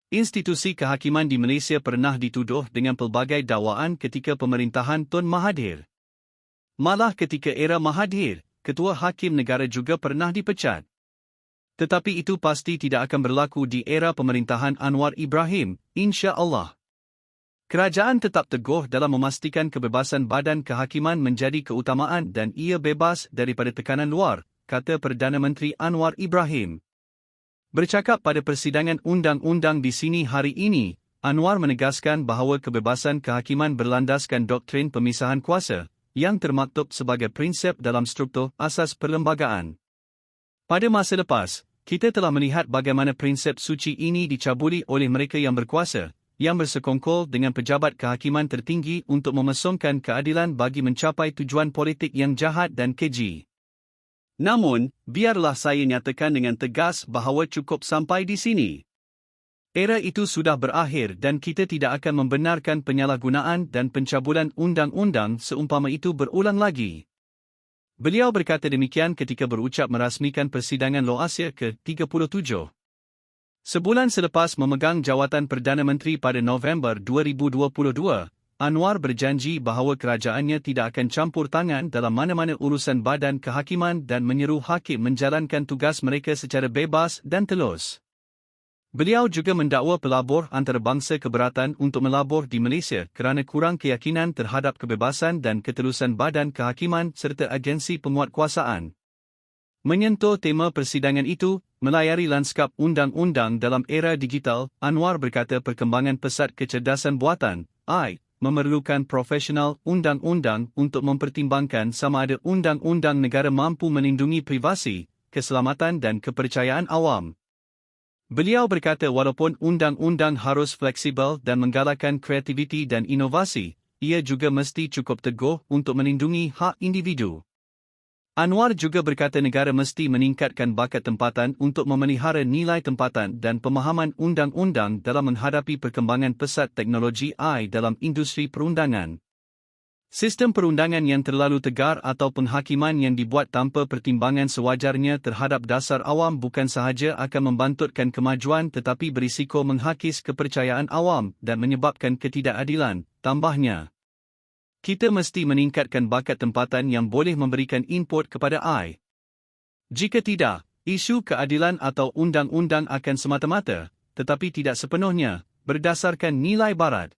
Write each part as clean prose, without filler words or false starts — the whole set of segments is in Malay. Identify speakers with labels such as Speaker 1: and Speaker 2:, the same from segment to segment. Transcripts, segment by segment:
Speaker 1: Institusi kehakiman di Malaysia pernah dituduh dengan pelbagai dakwaan ketika pemerintahan Tun Mahathir. Malah ketika era Mahathir, Ketua Hakim Negara juga pernah dipecat. Tetapi itu pasti tidak akan berlaku di era pemerintahan Anwar Ibrahim, insya-Allah. Kerajaan tetap teguh dalam memastikan kebebasan badan kehakiman menjadi keutamaan dan ia bebas daripada tekanan luar, kata Perdana Menteri Anwar Ibrahim. Bercakap pada persidangan undang-undang di sini hari ini, Anwar menegaskan bahawa kebebasan kehakiman berlandaskan doktrin pemisahan kuasa, yang termaktub sebagai prinsip dalam struktur asas perlembagaan. Pada masa lepas, kita telah melihat bagaimana prinsip suci ini dicabuli oleh mereka yang berkuasa, yang bersekongkol dengan pejabat kehakiman tertinggi untuk memesongkan keadilan bagi mencapai tujuan politik yang jahat dan keji. Namun, biarlah saya nyatakan dengan tegas bahawa cukup sampai di sini. Era itu sudah berakhir dan kita tidak akan membenarkan penyalahgunaan dan pencabulan undang-undang seumpama itu berulang lagi. Beliau berkata demikian ketika berucap merasmikan persidangan Law Asia ke-37. Sebulan selepas memegang jawatan Perdana Menteri pada November 2022, Anwar berjanji bahawa kerajaannya tidak akan campur tangan dalam mana-mana urusan badan kehakiman dan menyeru hakim menjalankan tugas mereka secara bebas dan telus. Beliau juga mendakwa pelabur antarabangsa keberatan untuk melabur di Malaysia kerana kurang keyakinan terhadap kebebasan dan ketelusan badan kehakiman serta agensi penguatkuasaan. Menyentuh tema persidangan itu, melayari lanskap undang-undang dalam era digital, Anwar berkata perkembangan pesat kecerdasan buatan, AI, memerlukan profesional undang-undang untuk mempertimbangkan sama ada undang-undang negara mampu melindungi privasi, keselamatan dan kepercayaan awam. Beliau berkata walaupun undang-undang harus fleksibel dan menggalakkan kreativiti dan inovasi, ia juga mesti cukup teguh untuk melindungi hak individu. Anwar juga berkata negara mesti meningkatkan bakat tempatan untuk memelihara nilai tempatan dan pemahaman undang-undang dalam menghadapi perkembangan pesat teknologi AI dalam industri perundangan. Sistem perundangan yang terlalu tegar atau penghakiman yang dibuat tanpa pertimbangan sewajarnya terhadap dasar awam bukan sahaja akan membantutkan kemajuan tetapi berisiko menghakis kepercayaan awam dan menyebabkan ketidakadilan, tambahnya. Kita mesti meningkatkan bakat tempatan yang boleh memberikan input kepada AI. Jika tidak, isu keadilan atau undang-undang akan semata-mata, tetapi tidak sepenuhnya, berdasarkan nilai barat.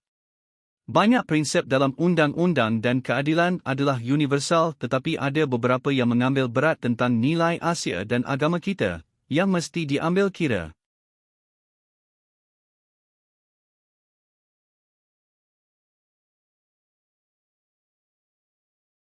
Speaker 1: Banyak prinsip dalam undang-undang dan keadilan adalah universal tetapi ada beberapa yang mengambil berat tentang nilai Asia dan agama kita, yang mesti diambil kira.